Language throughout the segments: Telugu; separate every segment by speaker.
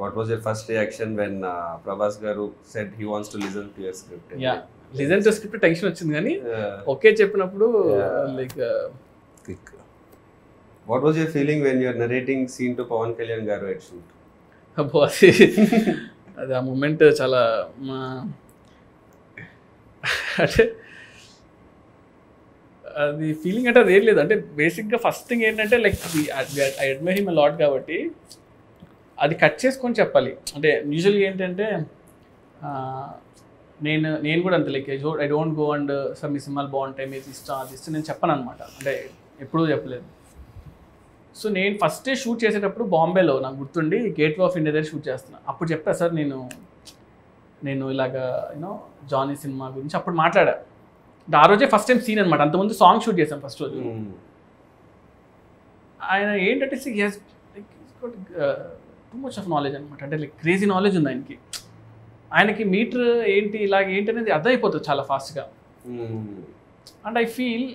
Speaker 1: What was your first reaction when Prabhas garu said he wants to listen to your script?
Speaker 2: Yeah, listen to script tension వచ్చింది కానీ ఓకే చెప్పినప్పుడు like quick.
Speaker 1: What was your feeling when you are narrating scene to Pawan Kalyan garu at shoot?
Speaker 2: అబ్బో అది ఆ మూమెంట్ చాలా అంటే అది ఫీలింగ్ అంటే అది ఏం లేదు. అంటే బేసిక్గా ఫస్ట్ థింగ్ ఏంటంటే like I admire him lot కాబట్టి అది కట్ చేసుకొని చెప్పాలి. అంటే యూజువల్గా ఏంటంటే నేను కూడా అంతే like I don't go and sir మీ సినిమాలు బాగుంటాయి మీరు ఇష్టం అది ఇష్టం నేను చెప్పను అనమాట. అంటే ఎప్పుడూ చెప్పలేదు. సో నేను ఫస్టే షూట్ చేసేటప్పుడు బాంబేలో నాకు గుర్తుండి గేట్వే ఆఫ్ ఇండియా దగ్గర షూట్ చేస్తున్నాను. అప్పుడు చెప్పా సార్ నేను ఇలాగా యూనో జానీ సినిమా గురించి అప్పుడు మాట్లాడా. ఆ రోజే ఫస్ట్ టైం సీన్ అనమాట. అంతకుముందు సాంగ్ షూట్ చేశాం ఫస్ట్ రోజు. ఆయన ఏంటంటే టూ మచ్ ఆఫ్ నాలెడ్జ్ అనమాట. అంటే లైక్ క్రేజీ నాలెడ్జ్ ఉంది ఆయనకి. ఆయనకి మీటర్ ఏంటి ఇలాగ ఏంటి అనేది అర్థమైపోతుంది చాలా ఫాస్ట్గా. And I feel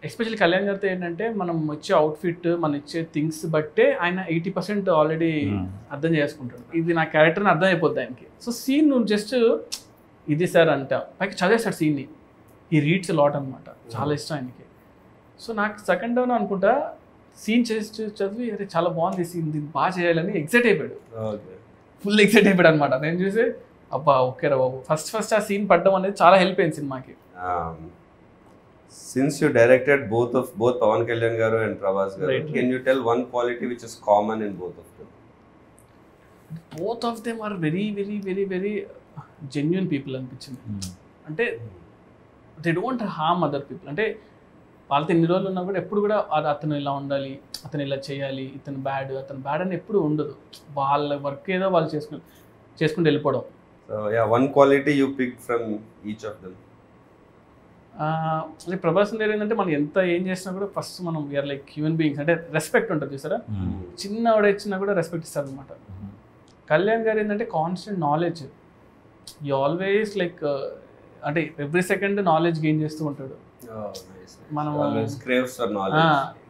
Speaker 2: especially Kalyan గారితో ఏంటంటే మనం వచ్చే అవుట్ఫిట్ మనం ఇచ్చే థింగ్స్ బట్టే ఆయన 80% ఆల్రెడీ అర్థం చేసుకుంటాడు. ఇది నా క్యారెక్టర్ని అర్థం అయిపోద్ది ఆయనకి. సో సీన్ నువ్వు జస్ట్ ఇది సార్ అంటా పైకి చదివేస్తాడు సీన్ని. ఈ రీడ్స్ లాట్ అనమాట. చాలా ఇష్టం ఆయనకి. సో నాకు సెకండ్ డౌన్ అనుకుంటా సీన్ చేసి చదివి అరే చాలా బాగుంది సీన్ దీన్ని బాగా చేయాలని ఎక్సైట్ అయిపోయాడు. ఫుల్ ఎక్సైట్ అయిపోయాడు అనమాట. నేను చూసి అబ్బా ఓకే రా బాబు ఫస్ట్ ఆ సీన్ పడడం అనేది చాలా హెల్ప్ అయింది సినిమాకి.
Speaker 1: Since you directed both Pawan Kalyan garu and Prabhas garu, right. Can you tell one quality which is common in both of them?
Speaker 2: Both of them are very very very very genuine people అనిపించింది. అంటే they don't harm other people. అంటే వాళ్ళతో ఎన్ని రోజులు ఉన్నా కూడా ఎప్పుడు కూడా అతను ఇలా ఉండాలి అతను ఇలా చేయాలి అతను బ్యాడ్ అని ఎప్పుడు ఉండదు. వాళ్ళ వర్క్ ఏదో వాళ్ళు చేసుకుంటూ వెళ్ళిపోవడం.
Speaker 1: So yeah, one quality you picked from each of them.
Speaker 2: అంటే ప్రభాస్ గారు ఏంటంటే మనం ఎంత ఏం చేసినా కూడా ఫస్ట్ మనం వీఆర్ లైక్ హ్యూమన్ బీయింగ్స్. అంటే రెస్పెక్ట్ ఉంటుంది చూసారా. చిన్న ఆవిడ ఇచ్చినా కూడా రెస్పెక్ట్ ఇస్తారు అనమాట. కళ్యాణ్ గారు ఏంటంటే constant knowledge. You always like అంటే ఎవ్రీ సెకండ్ నాలెడ్జ్ గెయిన్ చేస్తూ ఉంటాడు. మనం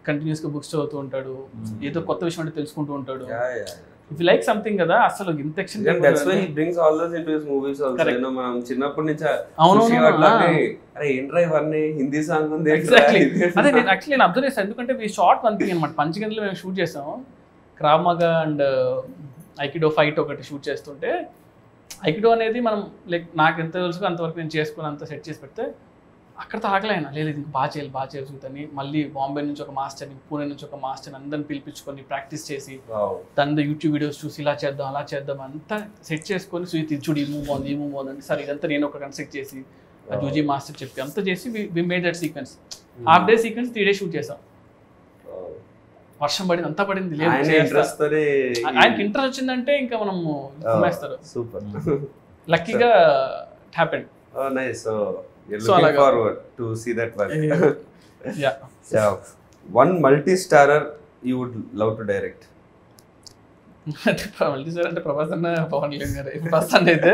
Speaker 2: కంటిన్యూస్గా బుక్స్ చదువుతూ ఉంటాడు. ఏదో కొత్త విషయం అంటే తెలుసుకుంటూ ఉంటాడు. ఇఫ్ యు లైక్ సంథింగ్ కదా అసలు ఇంత extent
Speaker 1: that's why he brings all those into his movies also. నేను మనం చిన్నప్పటి నుంచి అరే ఏంట్రా ఇవన్నీ హిందీ సాంగ్ ఉంది
Speaker 2: ఎగ్జాక్ట్లీ అదే నేను యాక్చువల్లీ నేను అబ్జర్వ్ చేస్తాను. ఎందుకంటే వీ షార్ట్ వన్ థింగ్ అనమాట. పంచగంటలో మేము షూట్ చేసాము. క్రావ్ మగా అండ్ ఐకిడో ఫైట్ ఒకటి షూట్ చేస్తుంటే ఐకిడో అనేది మనం లైక్ నాకు ఎంత తెలుసు అంతవరకు నేను చేసుకుని అంత సెట్ చేసి పెడితే అక్కడితో ఆగలేనా లేదు ఇంకా బాగా చేయాలి చూద్దని మళ్ళీ బాంబే నుంచి ఒక మాస్టర్ని పూణే నుంచి ఒక మాస్టర్ని అందరిని పిలిపించుకొని ప్రాక్టీస్ చేసి దాని యూట్యూబ్ వీడియోస్ చూసి ఇలా చేద్దాం అలా చేద్దాం అంతా సెట్ చేసుకొని సుయితి చూడు ఈ మూవ్ బాగుంది అంటే సార్ ఇదంతా నేను ఒక కన్స్ట్రక్ట్ చేసి ఆ జూజీ మాస్టర్ చెప్పి అంతా చేసి we made that sequence. Half day sequence 3 days shoot చేసాం. వర్షం పడింది అంతా పడింది లేదు ఆయనకి ఇంట్రెస్ట్ వచ్చిందంటే ఇంకా మనం కుమ్మేస్తారు. లక్కీగా it happened.
Speaker 1: You're looking forward to see that work.
Speaker 2: Yeah.
Speaker 1: So, one multi-starrer you would love to direct?
Speaker 2: Multi-starrer అంటే ప్రభాస్ అన్న పవన్ కళ్యాణ్ గారు ఫస్ట్ అయితే